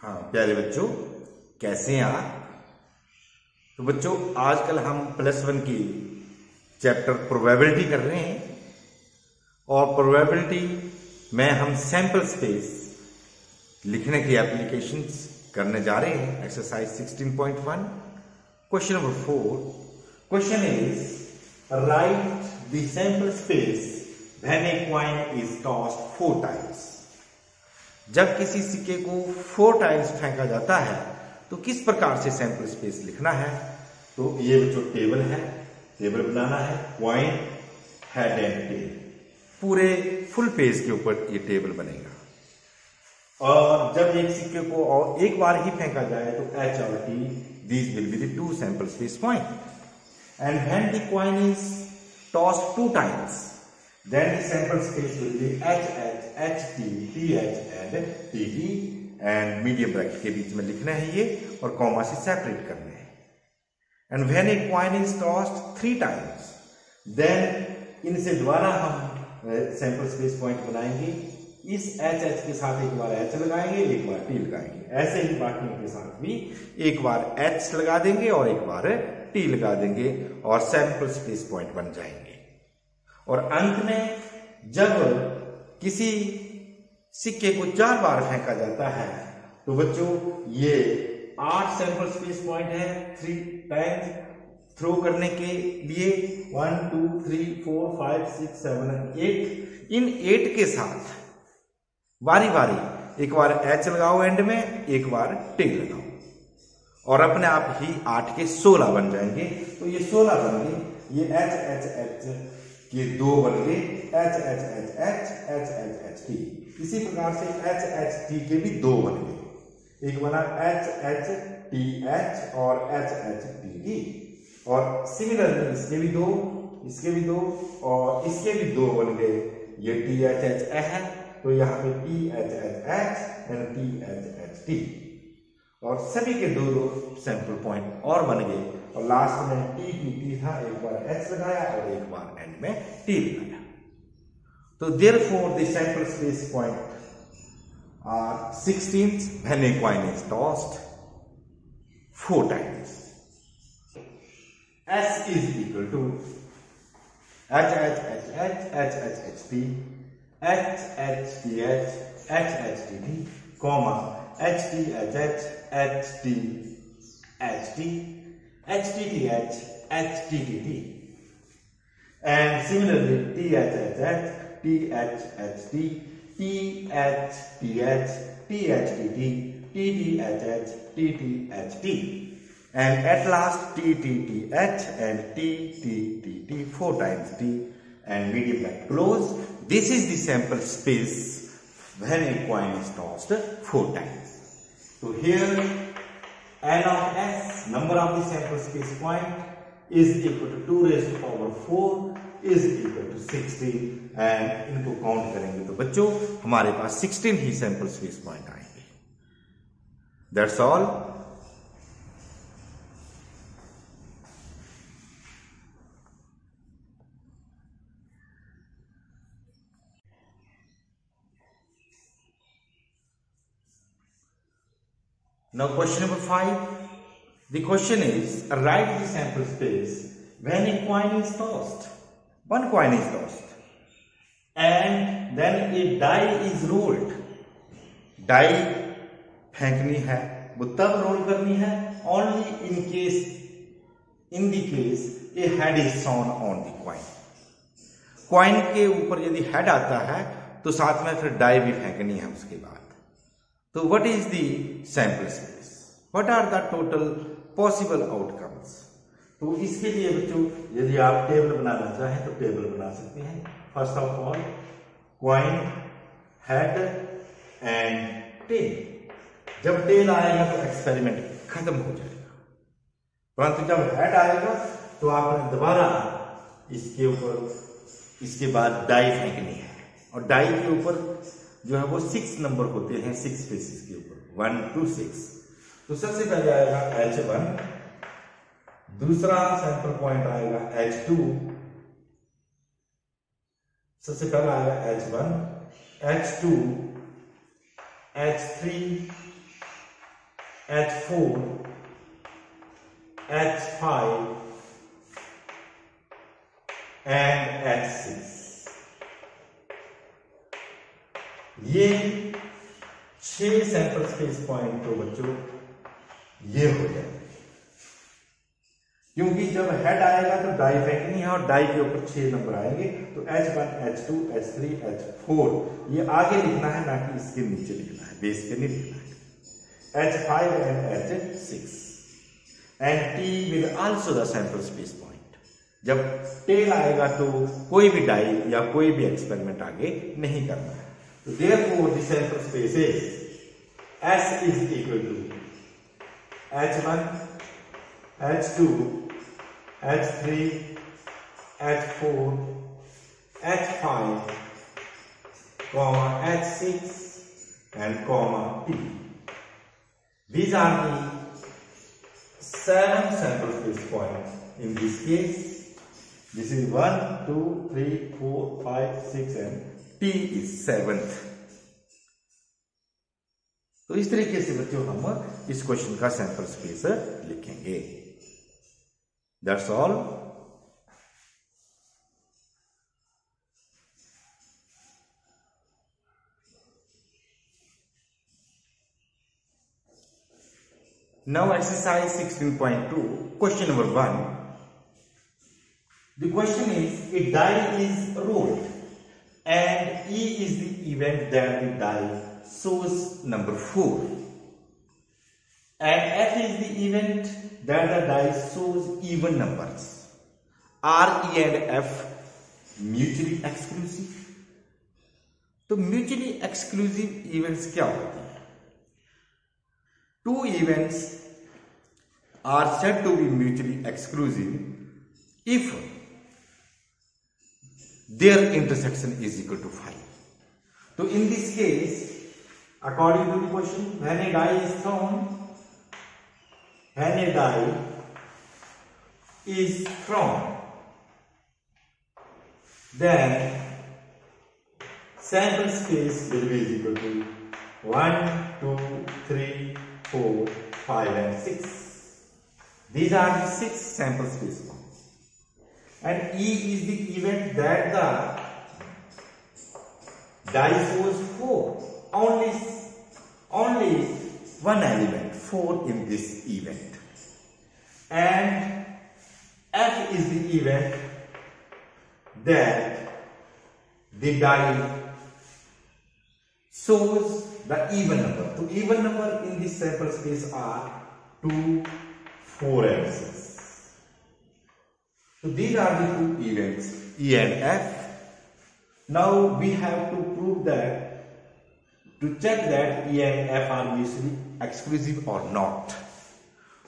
हाँ प्यारे बच्चों, कैसे हैं आप। तो बच्चों आजकल हम +1 की चैप्टर प्रोबेबिलिटी कर रहे हैं और प्रोबेबिलिटी में हम सैंपल स्पेस लिखने की एप्लीकेशंस करने जा रहे हैं। Exercise 16.1 question number 4। Question is right the sample space when a coin is tossed 4 times. जब किसी सिक्के को 4 टाइम्स फेंका जाता है तो किस प्रकार से सैंपल स्पेस लिखना है। तो ये बच्चों टेबल है, टेबल बनाना है, कॉइन, हेड एंड टेल, पूरे फुल पेज के ऊपर ये टेबल बनेगा। और जब एक सिक्के को और एक बार ही फेंका जाए तो H और T, these will be the 2 sample space point. And when the coin is tossed 2 times, then the sample space will be HH, HT, TH and TT and medium bracket के बीच में लिखना है ये और कॉमा से separate करना है। And when a coin is tossed 3 times, then इनसे दोबारा हम सैंपल स्पेस पॉइंट बनाएंगे। इस HH के साथ एक बार H लगाएंगे, एक बार T लगाएंगे। ऐसे ही बाकियों के साथ भी एक बार H लगा देंगे और एक बार T लगा देंगे और सैंपल स्पेस पॉइंट बन जाएंगे। और अंत में जब किसी सिक्के को 4 बार फेंका जाता है तो बच्चों ये 8 सैंपल स्पेस पॉइंट है 3 टाइम्स थ्रो करने के लिए। 1 2 3 4 5 6 7 8। इन 8 के साथ बारी बारी एक बार H लगाओ एंड में, एक बार टेल लगाओ और अपने आप ही 8 के 16 बन जाएंगे। तो ये 16 बन गए। ये H के 2 बन गए, H T। इसी प्रकार से H T के भी 2 बन गए। एक बना H T H और H T T। और सिमिलरली इसके भी 2, इसके भी 2 और इसके भी 2 बन गए। ये T H है तो यहाँ पे T H and T H T और सभी के 2 सैंपल पॉइंट और बन गए। और लास्ट में T था, एक बार H लगाया और एक बार एंड में T लगाया। तो therefore the sample space point are 16 when a coin is tossed 4 times. S is equal to H T H T T, comma H T H T T, and similarly T H T T, and at last T and T 4 times T and medium bracket close. This is the sample space when a coin is tossed 4 times. So here n of s, number of the sample space point, is equal to 2 raised to power 4 is equal to 16 and इनको count करेंगे तो बच्चों हमारे पास 16 ही sample space point आएंगे। That's all. Now question number 5. The question is write the sample space when a coin is tossed. One coin is tossed and then a die is rolled. Die फेंकनी है, वो तब role करनी है only in the case a head is shown on the coin. Coin के ऊपर यदि head आता है तो साथ में फिर डाई भी फेंकनी है उसके बाद। तो what is the sample space? What are the total possible outcomes? तो इसके लिए बच्चों यदि आप टेबल बनाना चाहें तो टेबल बना सकते हैं। First of all coin, head and tail. जब टेल आएगा तो एक्सपेरिमेंट खत्म हो जाएगा, परंतु जब हेड आएगा तो आपने दोबारा इसके ऊपर इसके बाद डाई फेंकनी है और डाई के ऊपर जो है वो 6 नंबर होते हैं, 6 स्पेसिस के ऊपर 1 2 6। तो सबसे पहले आएगा H1, दूसरा सैंपल पॉइंट आएगा H2, सबसे पहला आएगा H1, H2, H3, H4, H5 and H6। ये 6 सैंपल स्पेस पॉइंट तो बच्चों ये हो जाए, क्योंकि जब हेड आएगा तो डाई फेंकनी है और डाई के ऊपर 6 नंबर आएंगे, तो H1, H2, H3, H4 ये आगे लिखना है, ना कि इसके नीचे लिखना है, बेस पे नहीं लिखना है। H5 and H6 and T will also the sample space point। जब टेल आएगा तो कोई भी डाई या कोई भी एक्सपेरिमेंट आगे नहीं करना है। तो therefore the sample space is S is equal to H1, H2, H3, H4, H5, comma H6 and comma T। These are the 7 sample space points in this case। This is 1, 2, 3, 4, 5, 6 and T is 7th। तो इस तरीके से बच्चों हम इस question का sample space लिखेंगे। That's all. Now exercise 16.2, question number 1। The question is, a die is rolled and E is the event that the die shows number 4 and F is the event that the die shows even numbers। Are E and F mutually exclusive? तो mutually exclusive events क्या होते हैं? Two events are said to be mutually exclusive if their intersection is equal to 5। So in this case, according to the question, when a die is thrown, then sample space will be equal to 1, 2, 3, 4, 5 and 6। These are the 6 sample space points। And E is the event that the die shows 4, only one element, 4 in this event। And F is the event that the die shows the even number। So even number in this sample space are 2, 4 and 6। So these are the 2 events, E and F। Now we have to prove that, to check that E and F are mutually exclusive or not।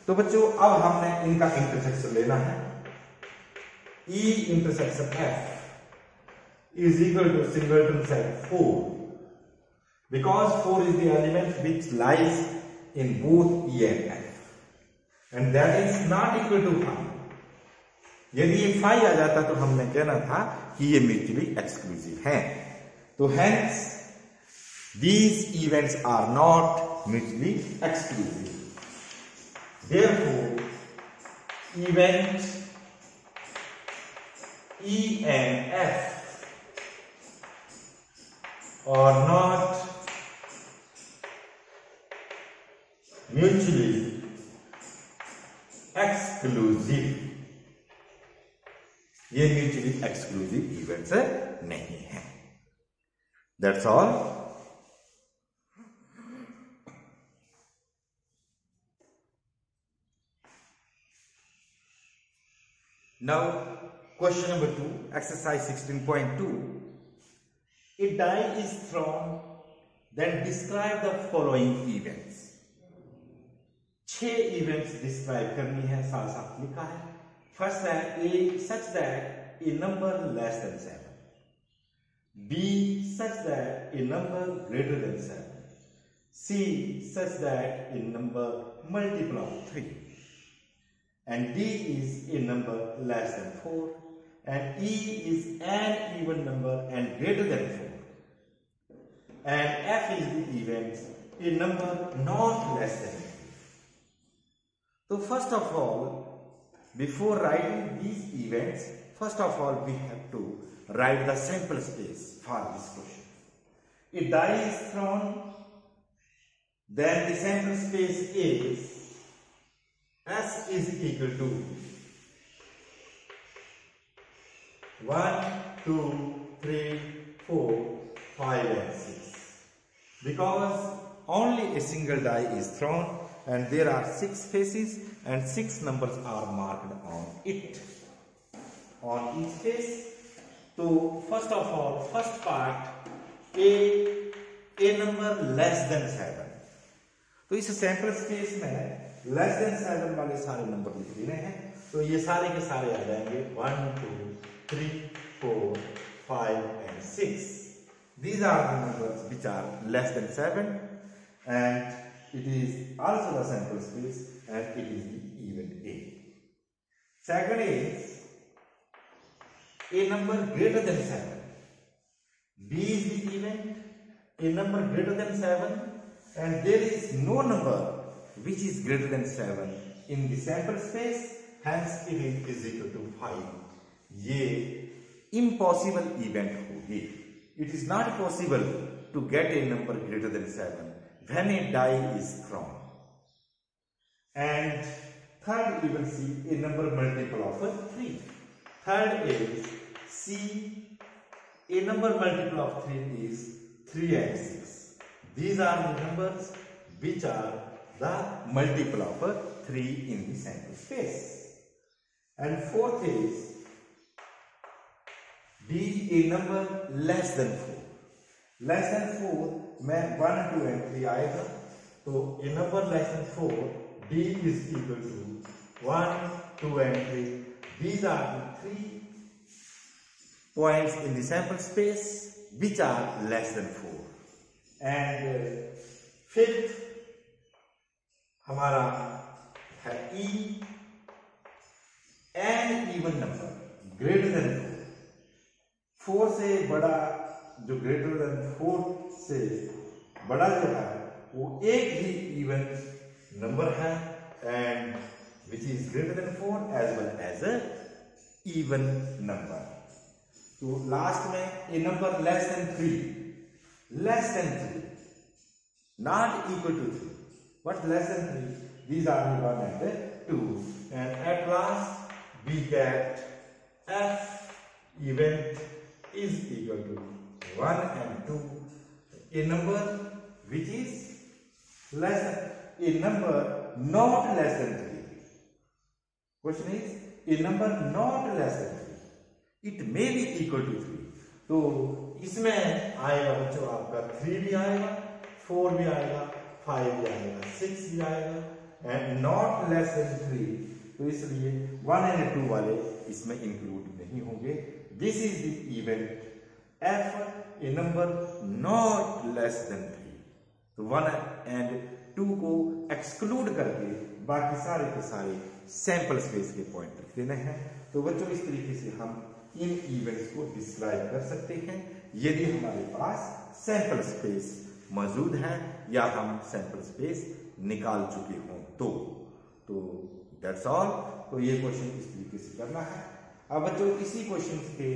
तो बच्चों अब हमने इनका intersection लेना है। E intersection F is equal to singleton set 4, because 4 is the element which lies in both E and F, and that is not equal to 5। यदि ये 5 आ जाता तो हमने कहना था कि ये म्यूचुअली एक्सक्लूसिव हैं। तो hence these events are not mutually exclusive। Therefore event E and F are not mutually exclusive। ये म्यूचुअली एक्सक्लूसिव इवेंट्स नहीं है। That's all. Now question number 2, exercise 16.2। A die is thrown, then describe the following events। 6 events describe करनी है, साथ साथ लिखा है। First that A such that a number less than 7, B such that a number greater than 7, C such that a number multiple of 3, and D is a number less than 4, and E is an even number and greater than 4, and F is the event a number not less than 3। तो first of all, before writing these events, first of all we have to write the sample space for this question. If die is thrown, then the sample space is S is equal to 1, 2, 3, 4, 5 and 6. Because only a single die is thrown and there are 6 faces and 6 numbers are marked on it, on each face. तो first of all, first part A number less then 7, तो इस sample space में less than 7 वाले सारे number लिख देने हैं। तो ये सारे के सारे आ जाएंगे 1, 2, 3, 4, 5 and 6. These are the numbers which are less than 7 and it is also the sample space and it is the event A. Second is a number greater than 7. B is the event, a number greater than 7 and there is no number which is greater than 7 in the sample space, hence it is equal to 5. ये impossible event होगी. It is not possible to get a number greater than 7 when a die is thrown. And third, you will see a number multiple of 3. Third is C, a number multiple of 3 is 3 and 6. These are the numbers which are the multiple of 3 in the sample space. And fourth is D, a number less than 4. Less than 4 में 1, 2 and 3 आएगा, तो a number less than 4, D is equal to 1, 2 and 3. These are the 3 points in the sample space which are less than 4. And fifth हमारा है E, an even number greater than 4. 4 से बड़ा, जो greater than 4 से बड़ा जो है वो एक ही even number है and which is greater than 4 as well as a even number. तो लास्ट में a number less than 3, less than 3, not equal to 3, but less than 3. These are the 1 and 2 and at last we get F event is equal to 1 and 2, a number which is less than, a number not less than 3. Question is a number not less than 3. It may be equal to 3. तो इसमें आएगा बच्चों आपका 3 भी आएगा, 4 भी आएगा, 5 भी आएगा, 6 भी आएगा एंड नॉट लेस देन 3. तो इसलिए 1 and 2 वाले इसमें इंक्लूड नहीं होंगे. This is the event F, A number not less than 3. तो 1 and 2 को एक्सक्लूड करके बाकी सारे के सारे सैंपल स्पेस के पॉइंट लिख देने हैं. तो बच्चों इस तरीके से हम इन इवेंट्स को डिस्क्राइब कर सकते हैं यदि हमारे पास सैंपल स्पेस मौजूद है या हम सैंपल स्पेस निकाल चुके हों तो दैट्स ऑल. तो ये क्वेश्चन इस तरीके से करना है. अब बच्चों इसी क्वेश्चन के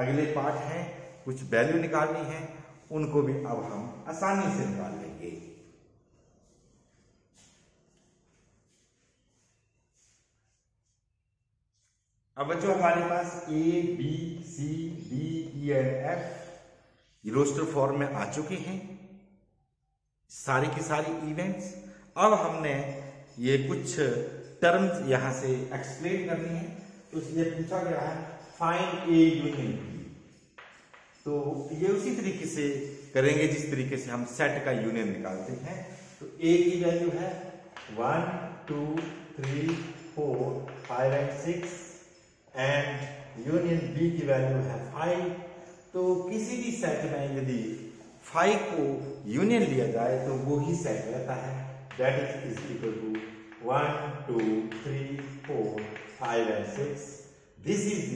अगले पार्ट हैं, कुछ वैल्यू निकालनी है, उनको भी अब हम आसानी से निकाल लेंगे. अब बच्चों हमारे पास A, B, C, D, E and F roster form में आ चुके हैं सारी की सारी इवेंट्स. अब हमने ये कुछ टर्म्स यहां से एक्सप्लेन करनी है. तो इसलिए पूछा गया है फाइंड A यूनियन B. तो ये उसी तरीके से करेंगे जिस तरीके से हम सेट का यूनियन निकालते हैं. तो A की वैल्यू है 1, 2, 3, 4, 5 and 6 एंड यूनियन B की वैल्यू है 5. तो किसी भी सेट में यदि 5 को यूनियन लिया जाए तो वो ही सेट रहता है. That is equal to 1, 2, 3, 4, 5 and 6. This is the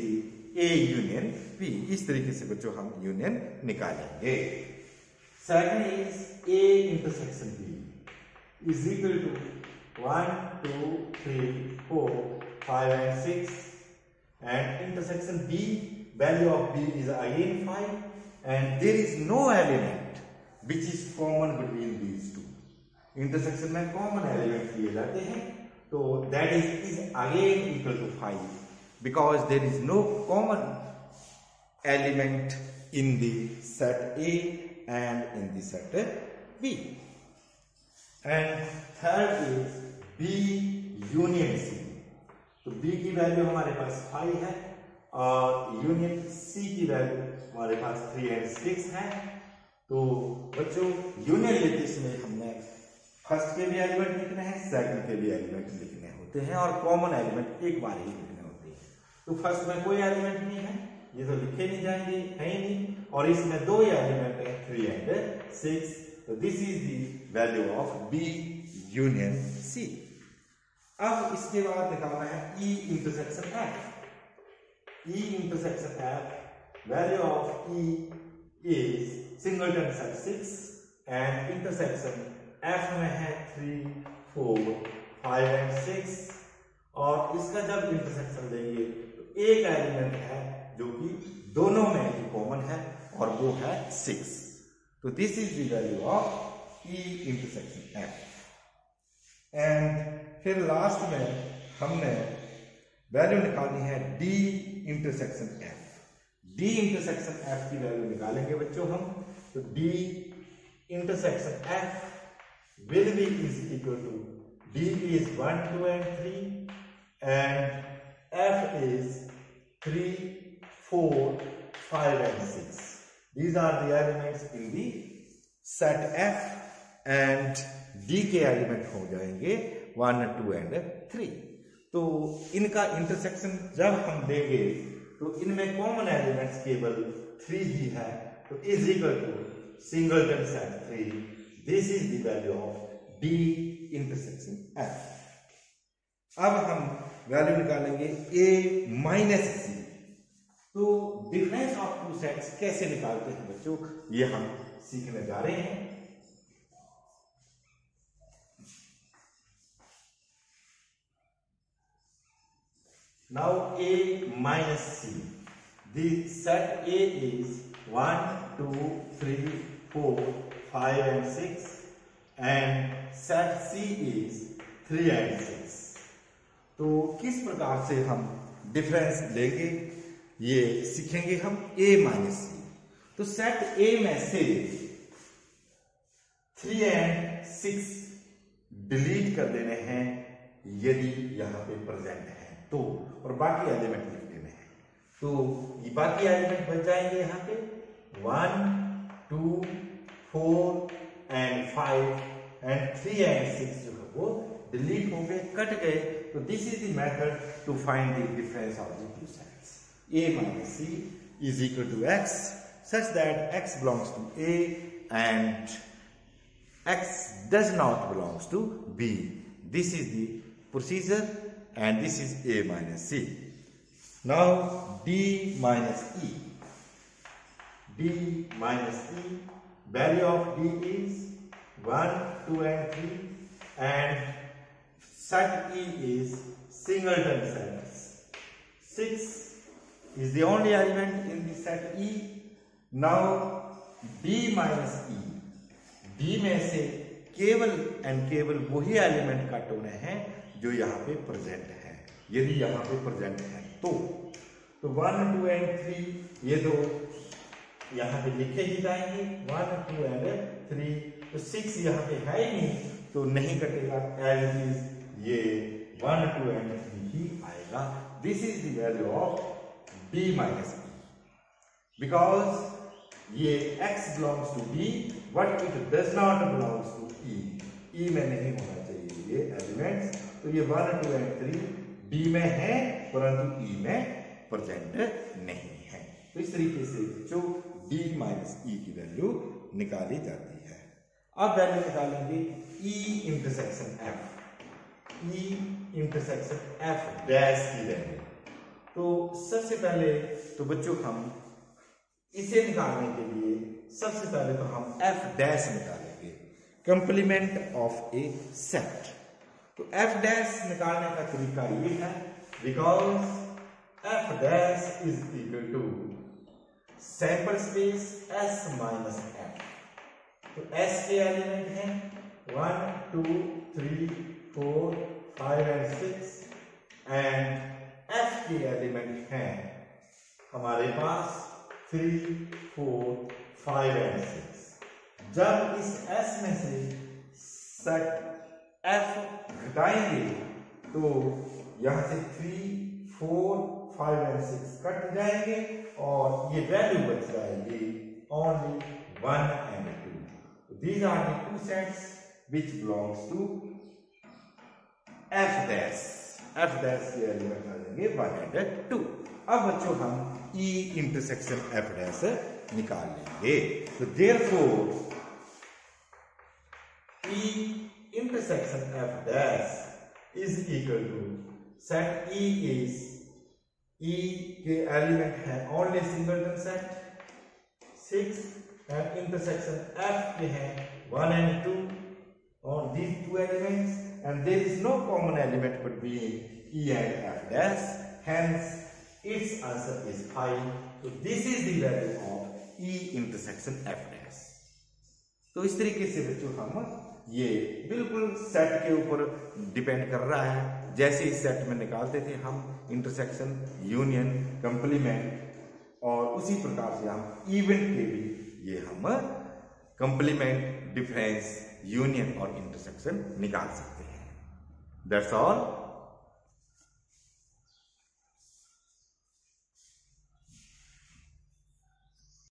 A union B. इस तरीके से बच्चों हम यूनियन निकालेंगे. Second is A intersection B is equal to 1 2 3 4 5 and 6, and intersection B, value of B is again 5, and there is no element which is common between these two. Intersection में common element लिए जाते हैं, तो that is again equal to 5 because there is no common element in the set A and in the set B. And third is B union C. तो B की value हमारे पास 5 है और यूनियन C की वैल्यू हमारे पास 3 and 6 है। तो बच्चों यूनियन लेते समय हमने फर्स्ट के भी एलिमेंट लिखने हैं, सेकंड के भी एलिमेंट लिखने होते हैं और कॉमन एलिमेंट एक बार ही लिखने होते हैं। तो फर्स्ट में कोई एलिमेंट नहीं है, ये तो लिखे नहीं जाएंगे, है ही नहीं, और इसमें दो एलिमेंट है 3 and 6। तो this is the value of B union C। अब इसके बाद निकालना है E intersection F। E intersection F, value of E is singleton set 6 and intersection F में है 3 4 5 and 6, और इसका जब इंटरसेक्शन लेंगे तो एक एलिमेंट है जो कि दोनों में ही कॉमन है और वो है 6। तो this is the value of E intersection F। And फिर लास्ट में हमने वैल्यू निकालनी है D intersection F। D intersection F की वैल्यू निकालेंगे बच्चों हम, तो D intersection F will be is equal to D is 1 2 and 3 and F is 3 4 5 and 6. These are the elements in the set F and D के element हो जाएंगे 1 2 and 3। तो इनका इंटरसेक्शन जब हम देंगे तो इनमें कॉमन एलिमेंट्स केवल 3 ही है, तो is equal to singleton set 3। This is the value of D intersection F। अब हम वैल्यू निकालेंगे A माइनस C। तो डिफरेंस ऑफ टू सेट्स कैसे निकालते हैं बच्चों, ये हम सीखने जा रहे हैं। Now A minus C. The set A is 1 2 3 4 5 and 6, and set C is 3 and 6। तो किस प्रकार से हम डिफरेंस लेंगे ये सीखेंगे हम A माइनस C। तो सेट A में से 3 and 6 डिलीट कर देने हैं यदि यहां पे प्रेजेंट है तो, और बाकी एलिमेंट लिख देने हैं। तो ये बाकी एलिमेंट बच जाएंगे यहाँ पे 1 2 4 and 5 and 3 and 6 जो है वो डिलीट हो गए, कट गए। तो this is the method to find the difference of the two sets. A minus C is equal to X such that X belongs to A and X does not belongs to B. This is the procedure and this is A minus C. Now D minus E. D minus E, value of D is 1 2 and 3 and set E is singleton sets. 6 is the only element in the set E. Now D minus E, D में से केवल and केवल वही element cut होने हैं जो यहाँ पे प्रेजेंट है, यदि यहाँ पे प्रेजेंट है तो 1 2 and 3 ये तो यहाँ पे लिखे ही जाएंगे 1 2 and 3। तो 6 यहाँ पे है ही नहीं तो नहीं कटेगा, एज इट इज ये 1 2 and 3 ही आएगा। This is the value of D minus E because ये X belongs to D but it does not belongs to E। E में नहीं होना चाहिए ये एलिमेंट्स, तो ये 1 2 and 3 D में है परंतु E में प्रेजेंट नहीं है। तो इस तरीके से जो D minus E की वैल्यू निकाली जाती है। अब वैल्यू निकालेंगे E intersection F। E intersection F dash की वैल्यू। तो सबसे पहले तो बच्चों हम इसे निकालने के लिए सबसे पहले तो हम F डैश निकालेंगे, कंप्लीमेंट ऑफ ए सेट। तो एफ डैश निकालने का तरीका ये है, because F dash is equal to sample space S minus F. तो एस के एलिमेंट हैं 1 2 3 4 5 एंड 6 एंड एफ के एलिमेंट हैं हमारे पास 3 4 5 एंड 6। जब इस एस में से सेट एफ घटाएंगे तो यहां से 3 4 5 एंड 6 कट जाएंगे और ये वैल्यू बच जाएगी only 1 and 2। These are the two sets which belongs to F dash. F dash के एलिमेंट आ जाएंगे 1 एंड 2। अब बच्चों हम ई इंटरसेक्शन एफ डैश निकाल लेंगे। तो therefore E intersection F dash is equal to set E is, E के एलिमेंट है only singleton set 6 and intersection F के हैं 1 and 2 on these two elements and there is no common element between E and F dash, hence its answer is 5. So this is the value of E intersection F dash. तो इस तरीके से बच्चों हम ये बिल्कुल सेट के ऊपर डिपेंड कर रहा है। जैसे इस सेट में निकालते थे हम इंटरसेक्शन, यूनियन, कंप्लीमेंट और उसी प्रकार से हम इवेंट के भी ये हम कंप्लीमेंट, डिफरेंस, यूनियन और इंटरसेक्शन निकाल सकते हैं। That's all.